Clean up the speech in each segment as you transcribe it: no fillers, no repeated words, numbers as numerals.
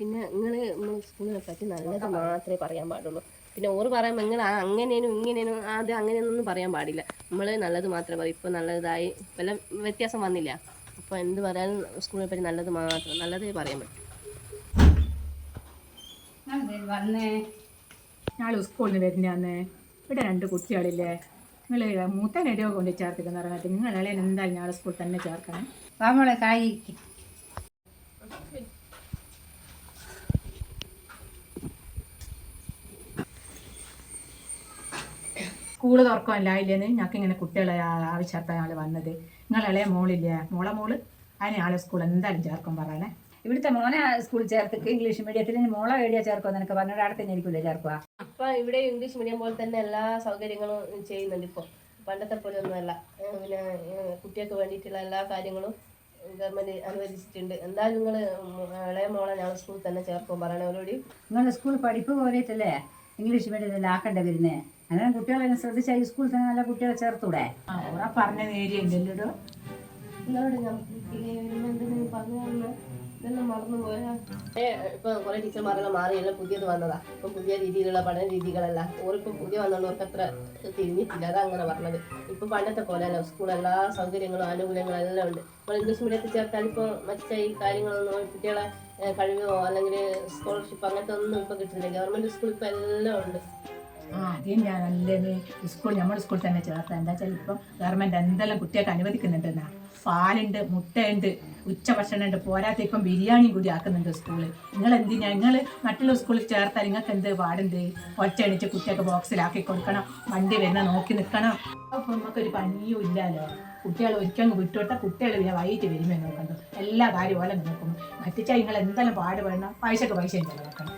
പിന്നെ നിങ്ങൾ സ്കൂളിനെ പറ്റി നല്ലത് മാത്രമേ പറയാൻ പാടുള്ളൂ. പിന്നെ ഓറ് പറയുമ്പോൾ നിങ്ങൾ അങ്ങനെയും ഇങ്ങനെയും അത് അങ്ങനെയൊന്നും പറയാൻ പാടില്ല. നമ്മൾ നല്ലത് മാത്രമേ പറയും. ഇപ്പോൾ നല്ലതായി വല്ല വ്യത്യാസം വന്നില്ല. അപ്പോൾ എന്ത് പറയാനും സ്കൂളിനെ പറ്റി നല്ലത് മാത്രം നല്ലതേ പറയാൻ പറ്റും. വന്നേ നാളെ സ്കൂളിൽ വരുന്നേ ഇവിടെ 2 കുട്ടികളില്ലേ, നിങ്ങൾ മൂത്ത എവിടെയോ കൊണ്ട് ചേർത്തില്ലെന്ന് പറഞ്ഞിട്ട് നിങ്ങൾ ഇളയെ എന്തായാലും നാളെ സ്കൂളിൽ തന്നെ ചേർക്കണം. നമ്മളെ കായ് സ്കൂള് തുറക്കാനില്ല ഇല്ലെന്ന് ഞങ്ങൾക്ക് ഇങ്ങനെ കുട്ടികളെ ആവശ്യമായിട്ടാണ് ഞങ്ങൾ വന്നത്. നിങ്ങൾ ഇളയ മോളില്ലേ, മോള് അതിനെ ആളെ സ്കൂൾ എന്തായാലും ചേർക്കാൻ പറയണേ. ഇവിടുത്തെ മോനെ സ്കൂളിൽ ചേർത്തിട്ട് ഇംഗ്ലീഷ് മീഡിയത്തിൽ മോളെ എവിടെയാ ചേർക്കുമെന്ന് എനിക്ക് പറഞ്ഞാൽ അവിടെ തന്നെ ആയിരിക്കില്ല ചേർക്കുക. ഇപ്പം ഇവിടെ ഇംഗ്ലീഷ് മീഡിയം പോലെ തന്നെ എല്ലാ സൗകര്യങ്ങളും ചെയ്യുന്നുണ്ട്. ഇപ്പോൾ പണ്ടത്തെ പോലെ ഒന്നുമല്ല. പിന്നെ കുട്ടികൾക്ക് വേണ്ടിയിട്ടുള്ള എല്ലാ കാര്യങ്ങളും ഗവൺമെൻറ് അനുവദിച്ചിട്ടുണ്ട്. എന്തായാലും നിങ്ങൾ ഇളയ മോളെ ഞങ്ങൾ സ്കൂളിൽ തന്നെ ചേർക്കും പറയണേ അവരോട്. നിങ്ങളുടെ സ്കൂൾ പഠിപ്പ് പോലെയല്ലേ ഇംഗ്ലീഷ് മീഡിയത്തിൽ ആക്കേണ്ട വരുന്നേ. അങ്ങനെ കുട്ടികളെ ശ്രദ്ധിച്ചാൽ ഈ സ്കൂളിൽ തന്നെ നല്ല കുട്ടികളെ ചേർത്തൂടെ? അവിടെ പറഞ്ഞ നേരിയല്ലോ നിങ്ങളോട് ഞാൻ എന്തെങ്കിലും പറഞ്ഞു ഇതെല്ലാം മറന്നു പോയാ. ഇപ്പം കുറേ ടീച്ചർമാരെല്ലാം മാറിയെല്ലാം പുതിയത് വന്നതാ. ഇപ്പം പുതിയ രീതിയിലുള്ള പഠന രീതികളല്ല. ഓരിപ്പം പുതിയ വന്നവർക്ക് അത്ര തിരിഞ്ഞിട്ടില്ല. അതങ്ങനെ പറഞ്ഞത്. ഇപ്പം പണ്ടത്തെ പോലെയല്ല. സ്കൂൾ എല്ലാ സൗകര്യങ്ങളും ആനുകൂല്യങ്ങളും എല്ലാം ഉണ്ട്. നമ്മൾ ഇംഗ്ലീഷ് മീഡിയത്തിൽ ചേർത്താൽ ഇപ്പോൾ മറ്റേ ഈ കാര്യങ്ങളൊന്നും കുട്ടികളെ കഴിവോ അല്ലെങ്കിൽ സ്കോളർഷിപ്പ് അങ്ങനത്തെ ഒന്നും ഇപ്പം കിട്ടുന്നില്ല. ഗവൺമെൻറ് സ്കൂൾ ഇപ്പം എല്ലാം ഉണ്ട്. ആദ്യം ഞാൻ നല്ലത് സ്കൂൾ നമ്മുടെ സ്കൂളിൽ തന്നെ ചേർത്താൽ എന്താ വെച്ചാൽ ഇപ്പം ഗവൺമെൻറ് എന്തെല്ലാം കുട്ടികൾക്ക് അനുവദിക്കുന്നുണ്ടെന്നാ. പാലുണ്ട്, മുട്ടയുണ്ട്, ഉച്ചഭക്ഷണം ഉണ്ട്, പോരാത്ത ഇപ്പം ബിരിയാണിയും കൂടി ആക്കുന്നുണ്ട് സ്കൂളിൽ. നിങ്ങൾ മറ്റുള്ള സ്കൂളിൽ ചേർത്താൽ നിങ്ങൾക്ക് എന്ത് പാടുണ്ട്? ഒറ്റയടിച്ച് കുട്ടികൾക്ക് ബോക്സിലാക്കി കൊടുക്കണം, വണ്ടി വരുന്ന നോക്കി നിൽക്കണം. അപ്പം നമുക്കൊരു പണിയും ഇല്ലല്ലോ. കുട്ടികൾ ഒരിക്കലും വിട്ടുവിട്ടാൽ കുട്ടികൾ പിന്നെ വൈകിട്ട് വരുമ്പോൾ നോക്കണ്ടോ, എല്ലാ കാര്യം പോലെ നോക്കണം. മറ്റിച്ചാൽ നിങ്ങൾ എന്തെല്ലാം പാട് വേണം, പൈസക്ക് പൈസ ചെലവാക്കണം.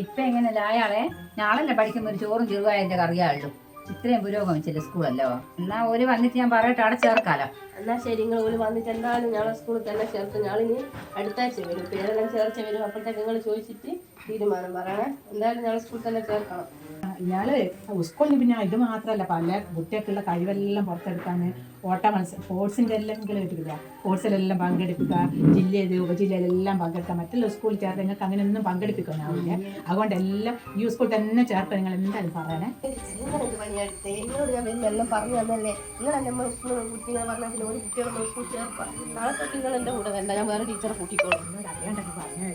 ഇപ്പം എങ്ങനെയല്ല അയാളെ നാളെ പഠിക്കുമ്പോൾ ഒരു ചോറും ചെറുതായതിൻ്റെ കറിയാളുള്ളൂ. ഇത്രയും പുരോഗമിച്ചില്ല സ്കൂളല്ലോ. എന്നാൽ ഒരു വന്നിട്ട് ഞാൻ പറയട്ടെ അവിടെ ചേർക്കാലോ. എന്നാൽ ശരി, നിങ്ങൾ ഒരു വന്നിട്ട് എന്തായാലും ഞങ്ങളെ സ്കൂളിൽ തന്നെ ചേർത്ത് ഞാളിനി അടുത്താഴ്ച വരും. പേരെല്ലാം ചേർച്ച വരും. അപ്പോഴത്തേക്ക് നിങ്ങൾ ചോദിച്ചിട്ട് തീരുമാനം പറയണേ. എന്തായാലും ഞങ്ങളെ സ്കൂളിൽ തന്നെ ചേർക്കണം. ഇയാള് സ്കൂളിൽ പിന്നെ ഇത് മാത്രമല്ല, പല കുട്ടികൾക്കുള്ള കഴിവെല്ലാം പുറത്തെടുക്കാൻ ഓട്ട മത്സരം സ്പോർട്സിൻ്റെ എല്ലാം കിട്ടില്ല. സ്പോർട്സിലെല്ലാം പങ്കെടുക്കുക, ജില്ലയിൽ ഉപജില്ലയിലെല്ലാം പങ്കെടുക്കുക. മറ്റുള്ള സ്കൂളിൽ ചേർത്ത് നിങ്ങൾക്ക് അങ്ങനെയൊന്നും പങ്കെടുപ്പിക്കാനാവില്ല. അതുകൊണ്ട് എല്ലാം ഈ സ്കൂളിൽ തന്നെ ചേർത്ത് നിങ്ങൾ എന്തായാലും പറയണേ. എന്നോട് ഞാൻ വരുമ്പോൾ എല്ലാം പറഞ്ഞു തന്നല്ലേ. നിങ്ങൾ നമ്മൾ സ്കൂൾ കുട്ടികളെ പറഞ്ഞാൽ പിന്നെ ഒരു കുട്ടികളെ സ്കൂൾ ചേർക്കാം. നാളെ തൊട്ട് നിങ്ങൾ എൻ്റെ കൂടെ വേണ്ട, ഞാൻ വേറെ ടീച്ചറെ കൂട്ടിക്കോളും. എന്നോട് അറിയാണ്ടൊക്കെ പറഞ്ഞു.